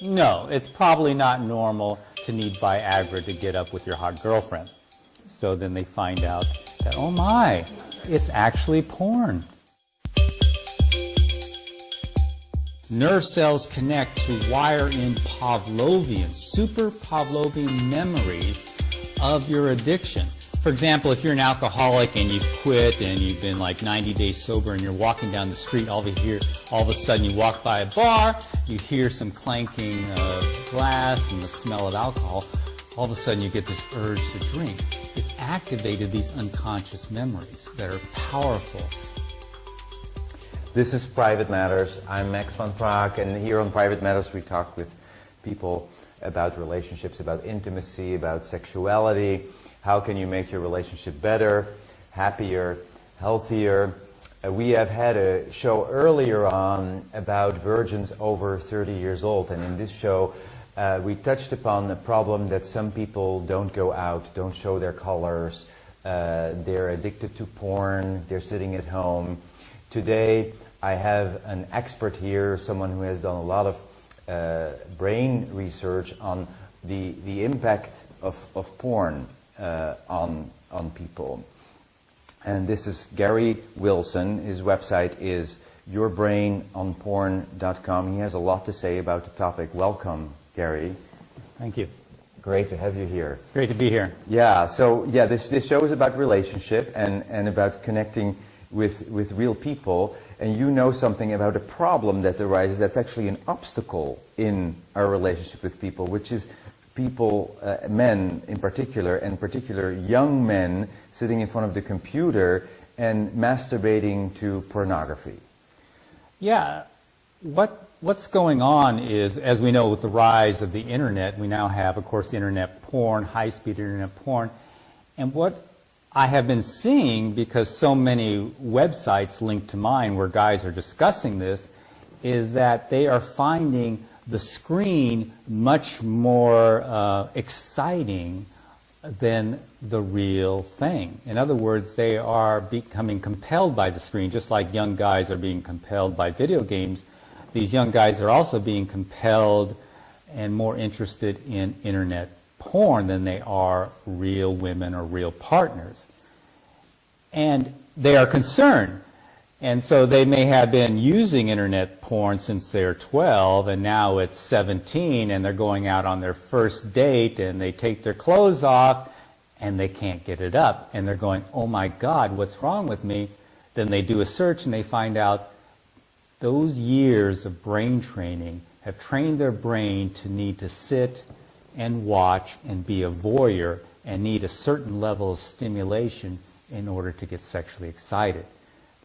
No, it's probably not normal to need Viagra to get up with your hot girlfriend. So then they find out that, oh my, it's actually porn. Nerve cells connect to wire in Pavlovian, super Pavlovian memories of your addiction. For example, if you're an alcoholic and you've quit and you've been like 90 days sober and you're walking down the street, all of a sudden you walk by a bar, you hear some clanking of glass and the smell of alcohol, all of a sudden you get this urge to drink. It's activated these unconscious memories that are powerful. This is Private Matters. I'm Max van Praag, and here on Private Matters we talk with people about relationships, about intimacy, about sexuality. How can you make your relationship better, happier, healthier? We have had a show earlier on about virgins over 30 years old, and in this show we touched upon the problem that some people don't go out, don't show their colors, they're addicted to porn, they're sitting at home. Today I have an expert here, someone who has done a lot of brain research on the impact of porn on people. And this is Gary Wilson. His website is yourbrainonporn.com. He has a lot to say about the topic. Welcome, Gary. Thank you. Great to have you here. It's great to be here. Yeah, so this show is about relationship and about connecting with real people. And you know something about a problem that arises that's actually an obstacle in our relationship with people, which is people, men in particular, and particular young men sitting in front of the computer and masturbating to pornography. Yeah, what's going on is, as we know with the rise of the internet, we now have, of course, internet porn, high-speed internet porn. And what I have been seeing, because so many websites linked to mine where guys are discussing this, is that they are finding the screen much more exciting than the real thing. In other words, they are becoming compelled by the screen, just like young guys are being compelled by video games. These young guys are also being compelled and more interested in internet porn than they are real women or real partners. And they are concerned. And so they may have been using internet porn since they're 12, and now it's 17, and they're going out on their first date, and they take their clothes off, and they can't get it up. And they're going, oh my God, what's wrong with me? Then they do a search, and they find out those years of brain training have trained their brain to need to sit and watch and be a voyeur and need a certain level of stimulation in order to get sexually excited.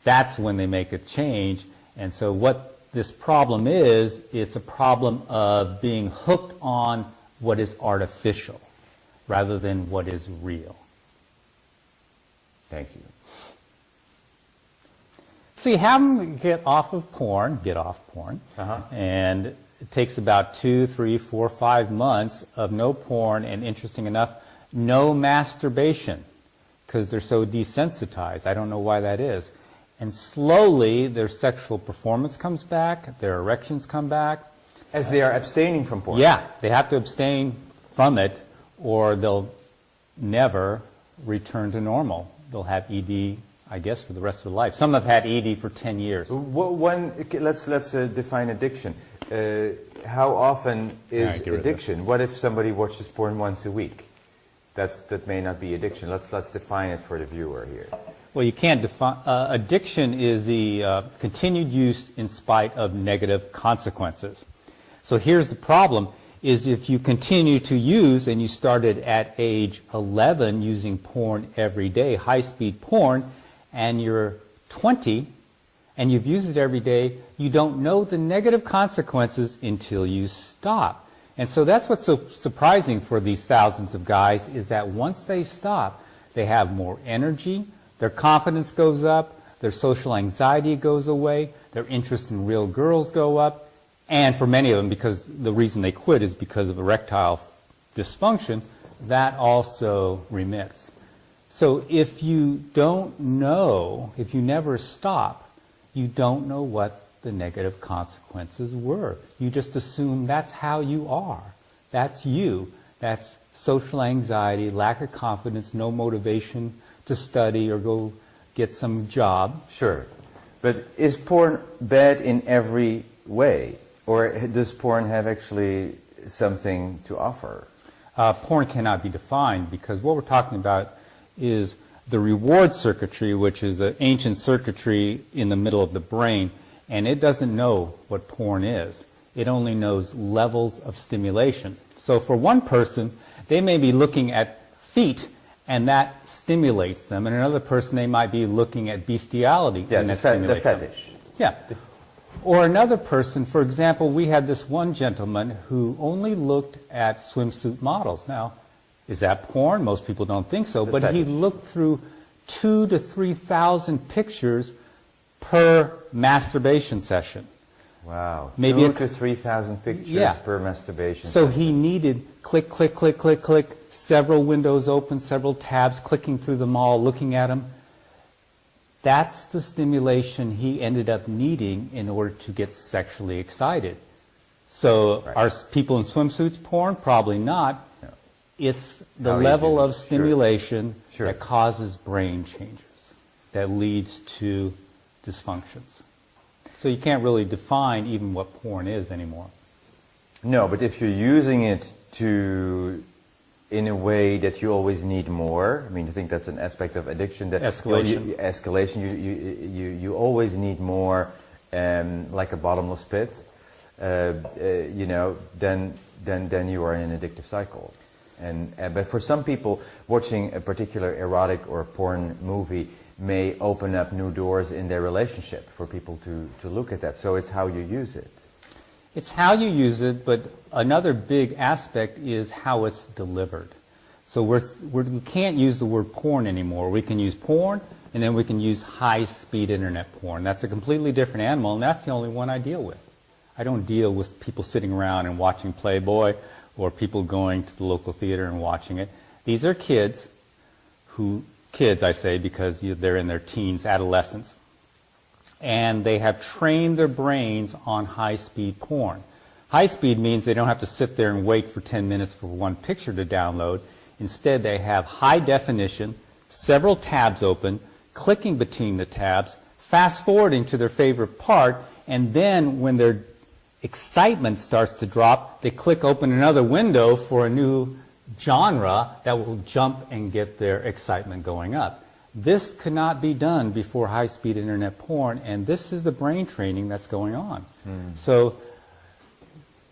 That's when they make a change. And so what this problem is, it's a problem of being hooked on what is artificial rather than what is real. Thank you. So you have them get off porn, and it takes about 2, 3, 4, 5 months of no porn, and interesting enough, no masturbation, because they're so desensitized. I don't know why that is. And slowly their sexual performance comes back, their erections come back. As they are abstaining from porn? Yeah, they have to abstain from it or they'll never return to normal. They'll have ED, I guess, for the rest of their life. Some have had ED for 10 years. Let's define addiction. How often is addiction? What if somebody watches porn once a week? That may not be addiction. Let's define it for the viewer here. Well, you can't define. Addiction is the continued use in spite of negative consequences. So here's the problem, is if you continue to use, and you started at age 11 using porn every day, high-speed porn, and you're 20, and you've used it every day, you don't know the negative consequences until you stop. And so that's what's so surprising for these thousands of guys, is that once they stop, they have more energy, their confidence goes up, their social anxiety goes away, their interest in real girls go up, and for many of them, because the reason they quit is because of erectile dysfunction, that also remits. So if you don't know, if you never stop, you don't know what the negative consequences were. You just assume that's how you are. That's you. That's social anxiety, lack of confidence, no motivation to study or go get some job. Sure. But is porn bad in every way? Or does porn have actually something to offer? Porn cannot be defined because what we're talking about is the reward circuitry, which is an ancient circuitry in the middle of the brain, and it doesn't know what porn is. It only knows levels of stimulation. So for one person, they may be looking at feet, and that stimulates them. And another person, they might be looking at bestiality, and that stimulates the fetish. them. Yeah. Or another person, for example, we had this one gentleman who only looked at swimsuit models. Now, is that porn? Most people don't think so. But he looked through 2,000 to 3,000 pictures per masturbation session. Wow. Maybe 2,000 to 3,000 pictures per masturbation So session. he needed click, click, click, click, click, several windows open, several tabs, clicking through them all, looking at them. That's the stimulation he ended up needing in order to get sexually excited. So are people in swimsuits porn? Probably not. No. It's the How level easy of is it? stimulation Sure. that causes brain changes, that leads to dysfunctions. So you can't really define even what porn is anymore. No, but if you're using it in a way that you always need more, I mean, I think that's an aspect of addiction. That Escalation. You always need more, like a bottomless pit. Then you are in an addictive cycle. But for some people, watching a particular erotic or porn movie may open up new doors in their relationship for people to look at that. So it's how you use it. It's how you use it, but another big aspect is how it's delivered. So we can't use the word porn anymore. We can use porn, and then we can use high-speed internet porn. That's a completely different animal, and that's the only one I deal with. I don't deal with people sitting around and watching Playboy or people going to the local theater and watching it. These are kids I say because they're in their teens, adolescents, and they have trained their brains on high-speed porn. High-speed means they don't have to sit there and wait for 10 minutes for one picture to download. Instead, they have high definition, several tabs open, clicking between the tabs, fast-forwarding to their favorite part, and then when their excitement starts to drop, they click open another window for a new genre that will jump and get their excitement going up. This could not be done before high-speed internet porn, and this is the brain training that's going on. So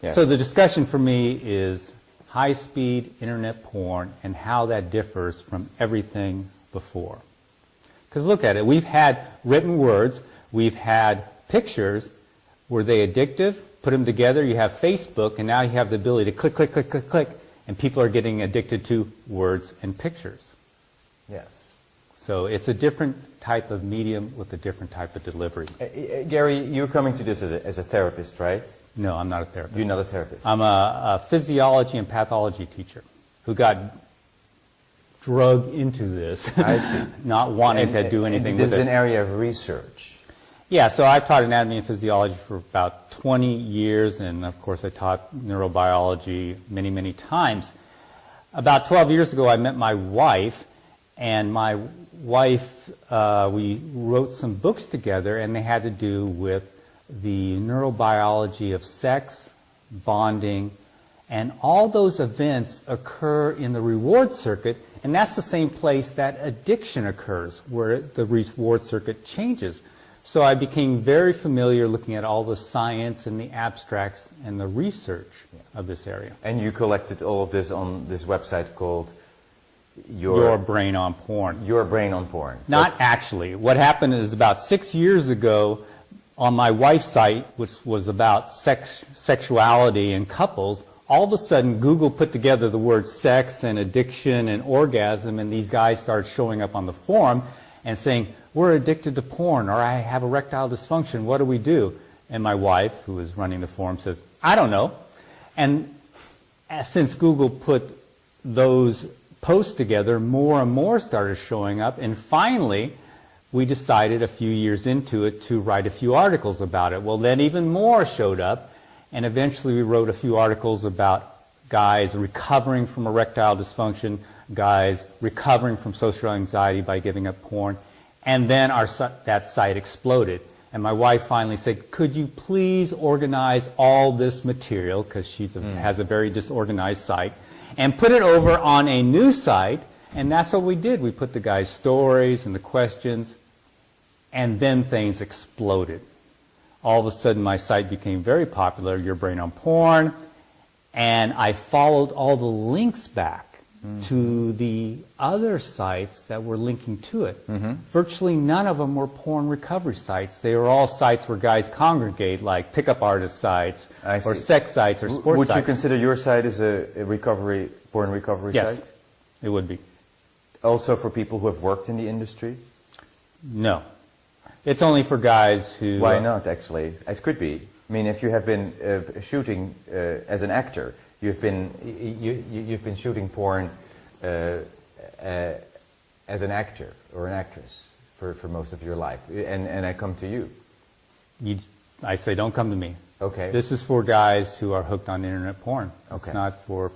the discussion for me is high-speed internet porn and how that differs from everything before. Because look at it. We've had written words. We've had pictures. Were they addictive? Put them together. You have Facebook, and now you have the ability to click, click, click, click, click, and people are getting addicted to words and pictures. Yes. So it's a different type of medium with a different type of delivery. Gary, you're coming to this as a therapist, right? No, I'm not a therapist. You're not a therapist. I'm a physiology and pathology teacher who got drugged into this. I see. Not wanting to do anything with it. This is an area of research. Yeah, so I taught anatomy and physiology for about 20 years, and of course I taught neurobiology many, many times. About 12 years ago, I met my wife, and my wife, we wrote some books together, and they had to do with the neurobiology of sex, bonding, and all those events occur in the reward circuit, and that's the same place that addiction occurs, where the reward circuit changes. So I became very familiar looking at all the science and the abstracts and the research of this area. And you collected all of this on this website called Your Brain on Porn. Your Brain on Porn. Not actually. What happened is about 6 years ago on my wife's site, which was about sexuality and couples, all of a sudden Google put together the words sex and addiction and orgasm, and these guys started showing up on the forum and saying, we're addicted to porn, or I have erectile dysfunction, what do we do? And my wife, who was running the forum, says, I don't know. And since Google put those posts together, more and more started showing up, and finally, we decided a few years into it to write a few articles about it. Well, then even more showed up, and eventually we wrote a few articles about guys recovering from erectile dysfunction, guys recovering from social anxiety by giving up porn, and then that site exploded. And my wife finally said, could you please organize all this material, because she has a very disorganized site, and put it over on a new site. And that's what we did. We put the guys' stories and the questions, and then things exploded. All of a sudden, my site became very popular, Your Brain on Porn, and I followed all the links back to the other sites that were linking to it. Virtually none of them were porn recovery sites. They were all sites where guys congregate, like pickup artist sites, or sex sites, or sports sites. Would you sites. consider your site as a porn recovery Yes, site? it would be. Also for people who have worked in the industry? No. It's only for guys who... Why not, actually? It could be. I mean, if you have been shooting as an actor, you've been shooting porn as an actor or an actress for most of your life, and I come to you. I say, don't come to me. Okay. This is for guys who are hooked on internet porn. Okay. It's not for...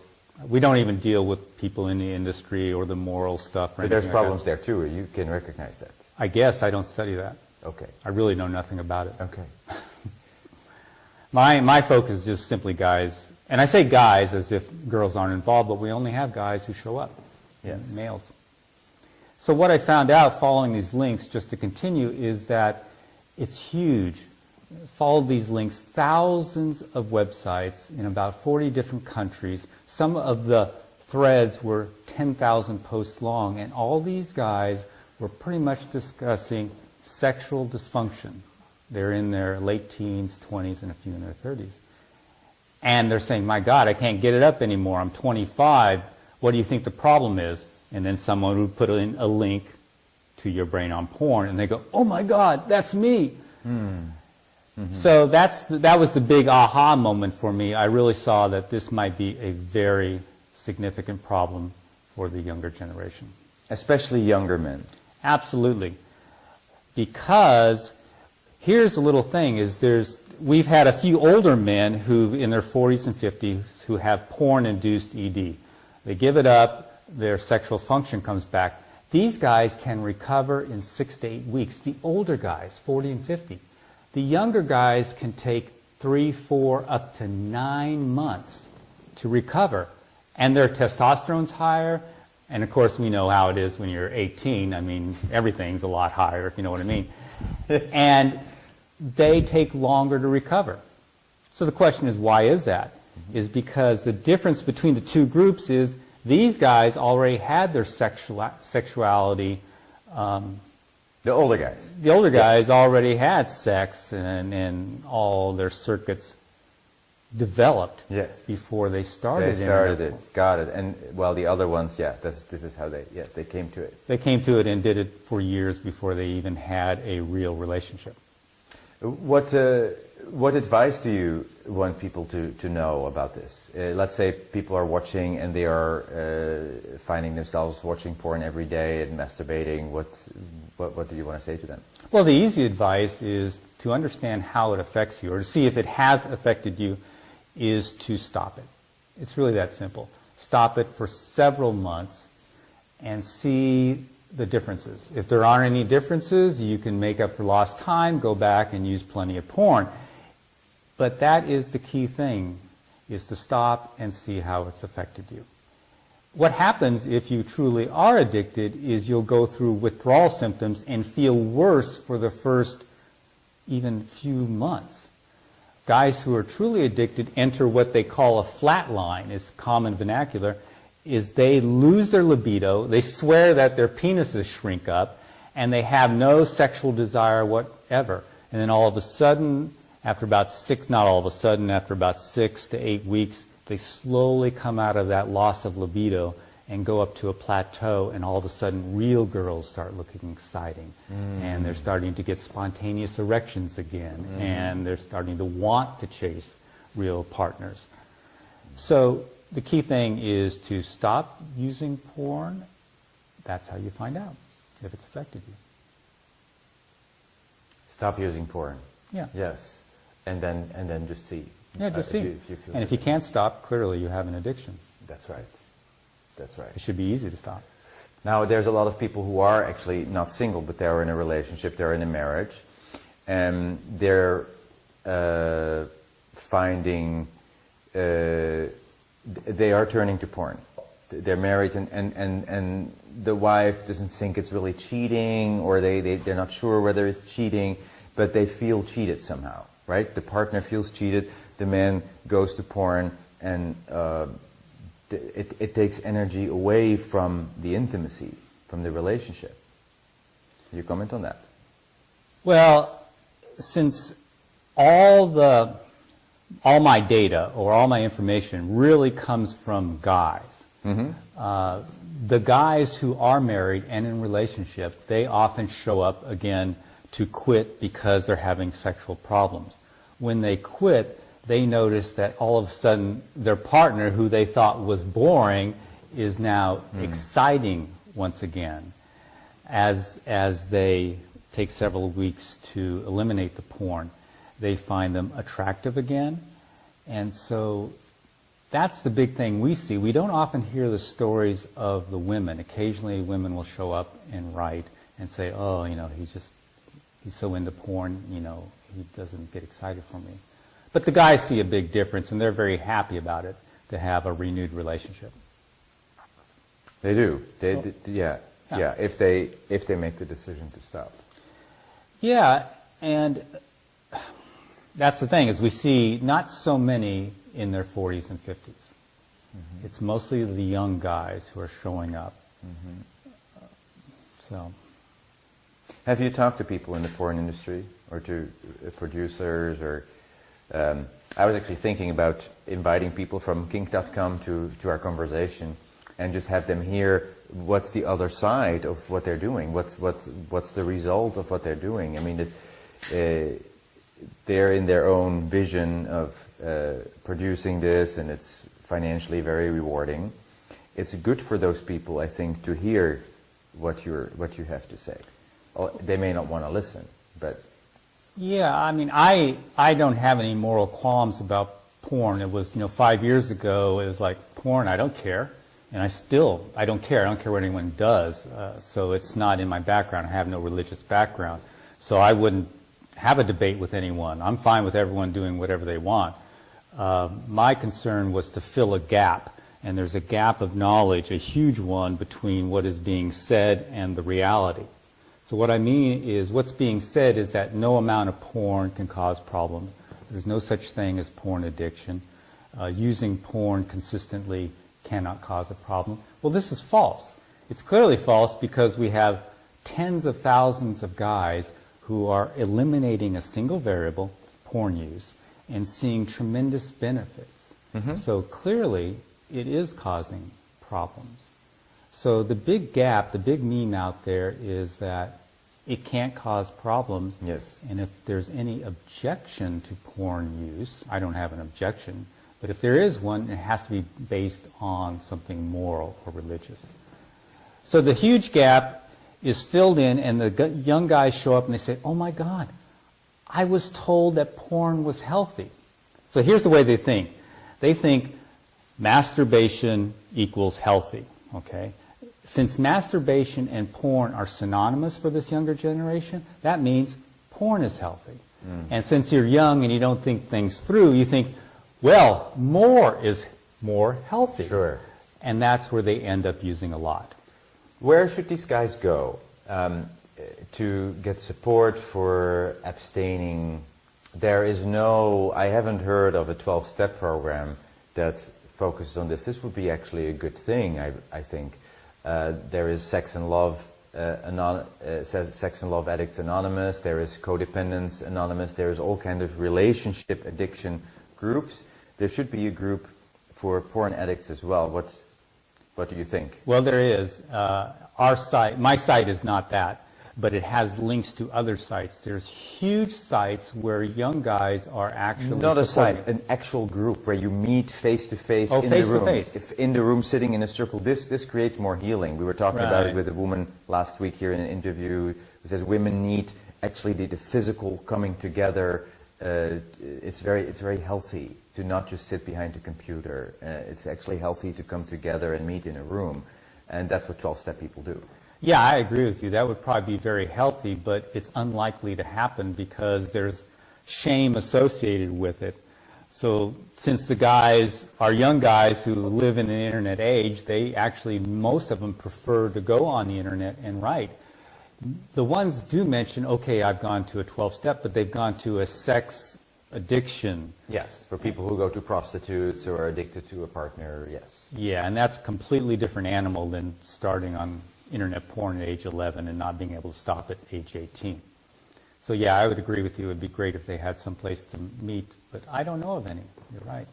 We don't even deal with people in the industry or the moral stuff. Or but there's like problems that. there too. You can recognize that. I guess I don't study that. Okay. I really know nothing about it. Okay. My focus is just simply guys, and I say guys as if girls aren't involved, but we only have guys who show up, yes. Males. So what I found out following these links, just to continue, is that it's huge. Followed these links, thousands of websites in about 40 different countries. Some of the threads were 10,000 posts long, and all these guys were pretty much discussing sexual dysfunction. They're in their late teens, 20s, and a few in their 30s. And they're saying, my God, I can't get it up anymore. I'm 25. What do you think the problem is? And then someone would put in a link to Your Brain on Porn, and they go, oh my God, that's me. So that was the big aha moment for me. I really saw that this might be a very significant problem for the younger generation. Especially younger men. Absolutely. Because here's the little thing, is we've had a few older men who in their 40s and 50s who have porn-induced ED. They give it up, their sexual function comes back. These guys can recover in 6 to 8 weeks. The older guys, 40 and 50. The younger guys can take 3, 4, up to 9 months to recover. And their testosterone's higher. And of course, we know how it is when you're 18. I mean, everything's a lot higher, if you know what I mean. And they take longer to recover. So the question is, why is that? Is because the difference between the two groups is these guys already had their sexuality. The older guys. The older guys already had sex and all their circuits developed before they started. They started it, got it. And well, the other ones, this is how they came to it. They came to it and did it for years before they even had a real relationship. What advice do you want people to know about this? Let's say people are watching and they are finding themselves watching porn every day and masturbating. What do you want to say to them? Well, the easy advice is to understand how it affects you, or to see if it has affected you, is to stop it. It's really that simple. Stop it for several months and see the differences. If there aren't any differences, you can make up for lost time, go back and use plenty of porn. But that is the key thing, is to stop and see how it's affected you. What happens if you truly are addicted is you'll go through withdrawal symptoms and feel worse for the first even few months. Guys who are truly addicted enter what they call a flat line, it's common vernacular, is they lose their libido, they swear that their penises shrink up, and they have no sexual desire whatever. And then all of a sudden, after about 6 to 8 weeks, they slowly come out of that loss of libido and go up to a plateau, and all of a sudden real girls start looking exciting. And they're starting to get spontaneous erections again, and they're starting to want to chase real partners. So the key thing is to stop using porn. That's how you find out if it's affected you. Stop using porn. Yeah. Yes. And then just see. Yeah, just see. If you feel and if you can't stop, clearly you have an addiction. That's right. That's right. It should be easy to stop. Now, there's a lot of people who are actually not single, but they're in a relationship, they're in a marriage, and they're finding, they are turning to porn. They're married and the wife doesn't think it's really cheating, or they're not sure whether it's cheating, but they feel cheated somehow, right? The partner feels cheated, the man goes to porn, and it takes energy away from the intimacy, from the relationship. Can you comment on that? Well, since all my data or all my information really comes from guys, the guys who are married and in relationship, they often show up again to quit because they're having sexual problems. When they quit, they notice that all of a sudden their partner, who they thought was boring, is now exciting once again. As they take several weeks to eliminate the porn, they find them attractive again. And so that's the big thing we see. We don't often hear the stories of the women. Occasionally women will show up and write and say, oh, he's so into porn, he doesn't get excited for me. But the guys see a big difference, and they're very happy about it, to have a renewed relationship. They do. Yeah. If they make the decision to stop. Yeah, and that's the thing, is we see not so many in their 40s and 50s. It's mostly the young guys who are showing up. So, have you talked to people in the porn industry, or to producers, or I was actually thinking about inviting people from kink.com to our conversation, and just have them hear what's the other side of what they're doing, what's the result of what they're doing. I mean, they're in their own vision of producing this, and it's financially very rewarding. It's good for those people, I think, to hear what you have to say. They may not want to listen, but yeah, I mean, I don't have any moral qualms about porn. It was, 5 years ago, it was like, porn, I don't care. And I don't care. I don't care what anyone does. So it's not in my background. I have no religious background. So I wouldn't have a debate with anyone. I'm fine with everyone doing whatever they want. My concern was to fill a gap. And there's a gap of knowledge, a huge one, between what is being said and the reality. So what I mean is, what's being said is that no amount of porn can cause problems. There's no such thing as porn addiction. Using porn consistently cannot cause a problem. Well, this is false. It's clearly false, because we have tens of thousands of guys who are eliminating a single variable, porn use, and seeing tremendous benefits. So clearly, it is causing problems. So the big gap, the big meme out there is that it can't cause problems. Yes. And if there's any objection to porn use, I don't have an objection, but if there is one, it has to be based on something moral or religious. So the huge gap is filled in, and the young guys show up and they say, oh my God, I was told that porn was healthy. So here's the way they think. They think masturbation equals healthy, okay? Since masturbation and porn are synonymous for this younger generation, that means porn is healthy. And since you're young and you don't think things through, you think, well, more is more healthy. Sure. And that's where they end up using a lot. Where should these guys go to get support for abstaining? I haven't heard of a 12-step program that focuses on this. This would be actually a good thing, I think. There is Sex and Love Addicts Anonymous. There is Codependence Anonymous. There is all kind of relationship addiction groups. There should be a group for porn addicts as well. What do you think? Well, there is. My site is not that, but it has links to other sites. There's huge sites where young guys are actually not a supporting. site, an actual group where you meet face to face in face the room. to face. If in the room, sitting in a circle, this creates more healing. We were talking about it with a woman last week here in an interview who says women need actually the physical coming together, it's very healthy to not just sit behind a computer. It's actually healthy to come together and meet in a room, and that's what 12-step people do. Yeah, I agree with you. That would probably be very healthy, but it's unlikely to happen because there's shame associated with it. So since the guys are young guys who live in an internet age, they actually, most of them prefer to go on the internet and write. The ones do mention, okay, I've gone to a 12-step, but they've gone to a sex addiction. Yes, for people who go to prostitutes or are addicted to a partner, yes. Yeah, and that's a completely different animal than starting on internet porn at age 11 and not being able to stop at age 18. So yeah, I would agree with you. It would be great if they had some place to meet, but I don't know of any. You're right.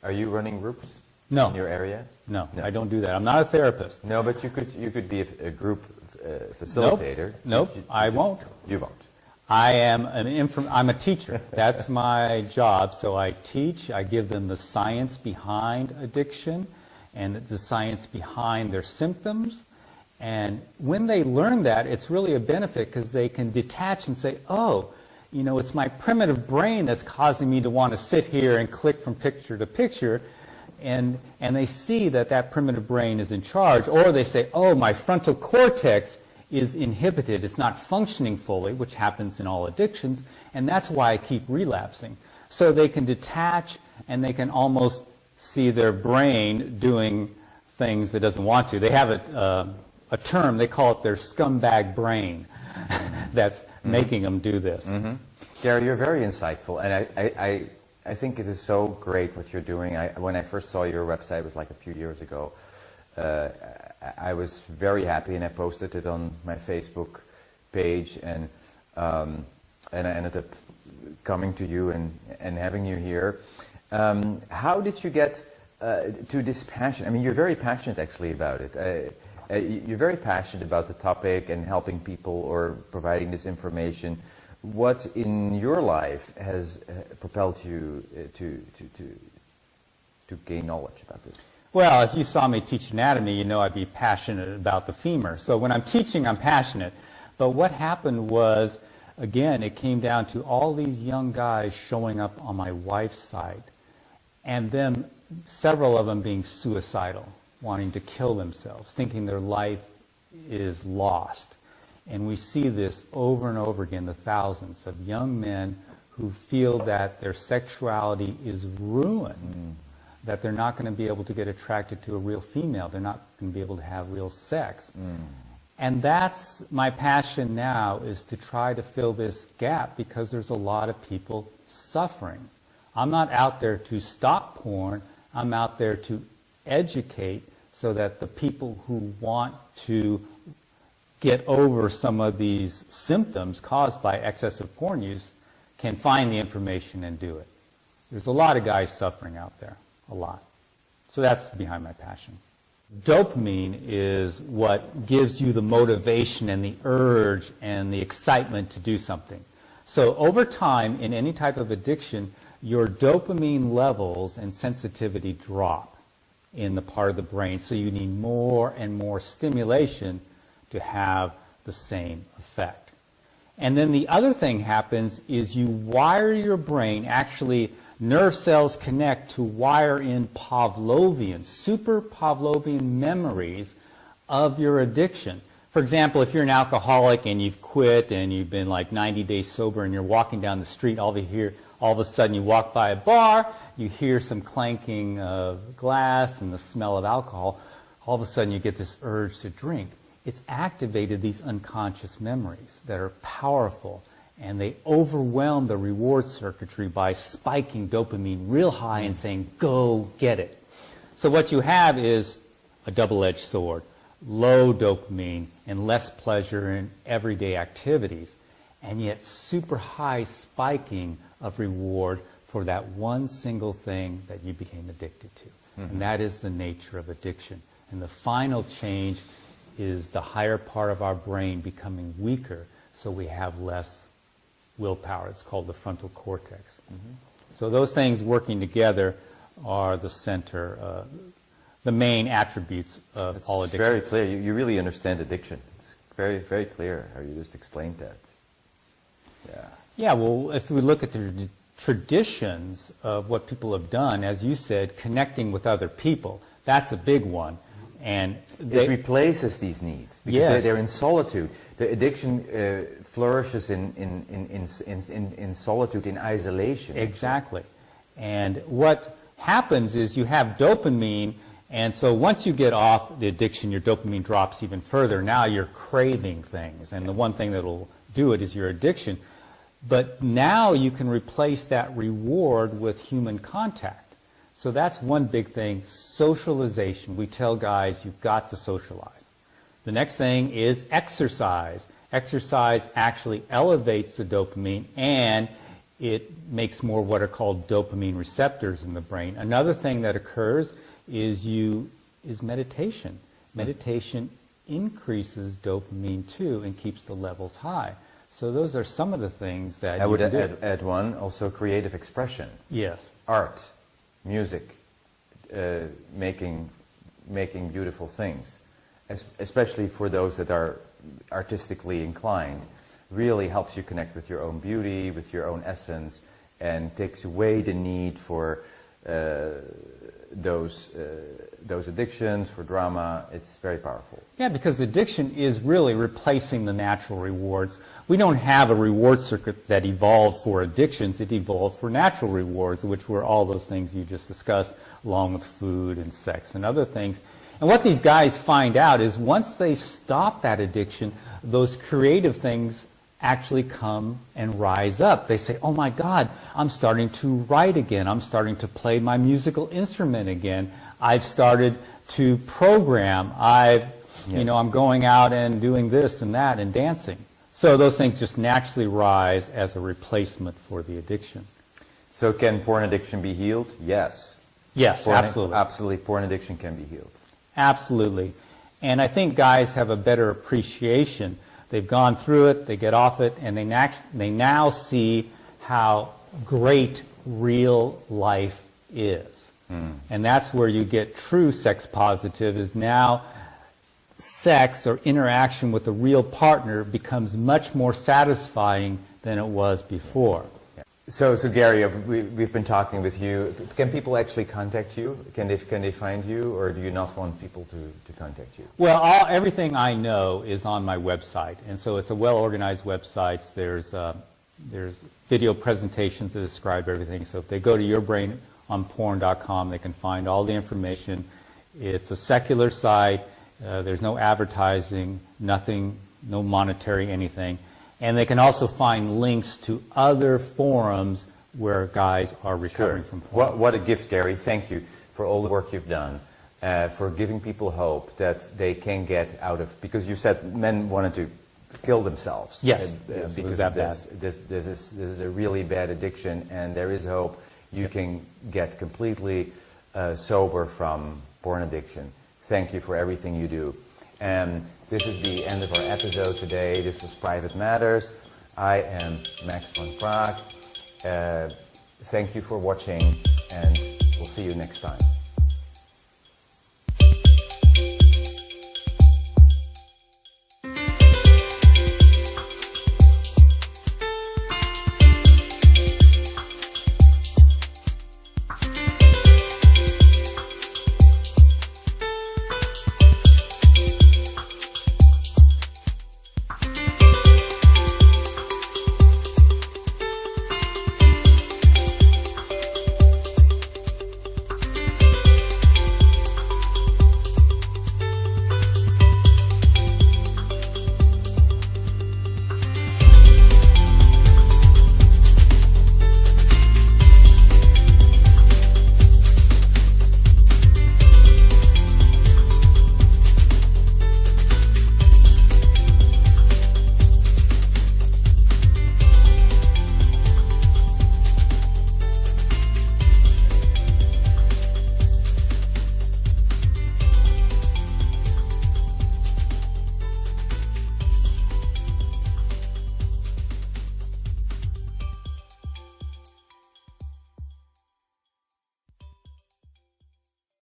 Are you running groups No. in your area? No, I don't do that. I'm not a therapist. No, but you could be a group facilitator. Nope, I won't. You won't. I'm a teacher. That's my job. So I teach. I give them the science behind addiction and the science behind their symptoms. And when they learn that, it's really a benefit because they can detach and say, oh, you know, it's my primitive brain that's causing me to want to sit here and click from picture to picture. And they see that that primitive brain is in charge. Or they say, oh, my frontal cortex is inhibited. It's not functioning fully, which happens in all addictions. And that's why I keep relapsing. So they can detach and they can almost see their brain doing things it doesn't want to. They have a term, they call it their scumbag brain that's making them do this. Gary, you're very insightful, and I think it is so great what you're doing. When I first saw your website, it was like a few years ago, I was very happy, and I posted it on my Facebook page, and I ended up coming to you and having you here. How did you get to this passion? I mean, you're very passionate actually about it. You're very passionate about the topic and helping people or providing this information. What in your life has propelled you to gain knowledge about this? Well, if you saw me teach anatomy, you know I'd be passionate about the femur. So when I'm teaching, I'm passionate. But what happened was, again, it came down to all these young guys showing up on my wife's site, and then several of them being suicidal, wanting to kill themselves, thinking their life is lost. And we see this over and over again, the thousands of young men who feel that their sexuality is ruined, that they're not going to be able to get attracted to a real female, they're not going to be able to have real sex. And that's my passion now, is to try to fill this gap, because there's a lot of people suffering. I'm not out there to stop porn, I'm out there to educate so that the people who want to get over some of these symptoms caused by excessive porn use can find the information and do it. There's a lot of guys suffering out there, a lot. So that's behind my passion. Dopamine is what gives you the motivation and the urge and the excitement to do something. So over time, in any type of addiction, your dopamine levels and sensitivity drop in the part of the brain, so you need more and more stimulation to have the same effect. And then the other thing happens is you wire your brain, actually nerve cells connect to wire in Pavlovian, super Pavlovian memories of your addiction. For example, if you're an alcoholic and you've quit and you've been like 90 days sober and you're walking down the street, all of a sudden you walk by a bar, you hear some clanking of glass and the smell of alcohol, all of a sudden you get this urge to drink. It's activated these unconscious memories that are powerful, and they overwhelm the reward circuitry by spiking dopamine real high and saying, go get it. So what you have is a double-edged sword, low dopamine and less pleasure in everyday activities, and yet super high spiking of reward for that one single thing that you became addicted to. And that is the nature of addiction. And the final change is the higher part of our brain becoming weaker, so we have less willpower. It's called the frontal cortex. So those things working together are the center, the main attributes of all addictions. Very clear. You really understand addiction. It's very, very clear how you just explained that. Yeah, well, if we look at the traditions of what people have done, as you said, connecting with other people, that's a big one. And it replaces these needs because yes. they're in solitude. The addiction flourishes in solitude, in isolation. Exactly. And what happens is you have dopamine, and so once you get off the addiction, your dopamine drops even further. Now you're craving things, and the one thing that will do it is your addiction. But now you can replace that reward with human contact. So that's one big thing, socialization. We tell guys you've got to socialize. The next thing is exercise. Exercise actually elevates the dopamine, and it makes more what are called dopamine receptors in the brain. Another thing that occurs is meditation. Meditation increases dopamine too and keeps the levels high. So those are some of the things that I would you can do. add one, also creative expression. Yes. Art, music, making beautiful things, especially for those that are artistically inclined, really helps you connect with your own beauty, with your own essence, and takes away the need for those addictions, for drama. It's very powerful. Yeah, because addiction is really replacing the natural rewards. We don't have a reward circuit that evolved for addictions. It evolved for natural rewards, which were all those things you just discussed, along with food and sex and other things. And what these guys find out is once they stop that addiction, those creative things actually come and rise up. They say, oh my God, I'm starting to write again. I'm starting to play my musical instrument again. I've started to program. I'm going out and doing this and that and dancing. So those things just naturally rise as a replacement for the addiction. So can porn addiction be healed? Yes. Yes, absolutely. Absolutely, porn addiction can be healed. Absolutely. And I think guys have a better appreciation. They've gone through it, they get off it, and they now see how great real life is. And that's where you get true sex positive, is now sex or interaction with a real partner becomes much more satisfying than it was before. So Gary, we've been talking with you. Can people actually contact you? Can they find you, or do you not want people to contact you? Well, everything I know is on my website, and so it's a well-organized website. There's video presentations that describe everything. So if they go to yourbrainonporn.com, they can find all the information. It's a secular site. There's no advertising, nothing, no monetary anything. And they can also find links to other forums where guys are recovering from porn. What a gift, Gary. Thank you for all the work you've done, for giving people hope that they can get out of, because you said men wanted to kill themselves. Yes, because it was that bad. This is a really bad addiction, and there is hope. You can get completely sober from porn addiction. Thank you for everything you do. And this is the end of our episode today. This was Private Matters. I am Max van Praag. Thank you for watching, and we'll see you next time.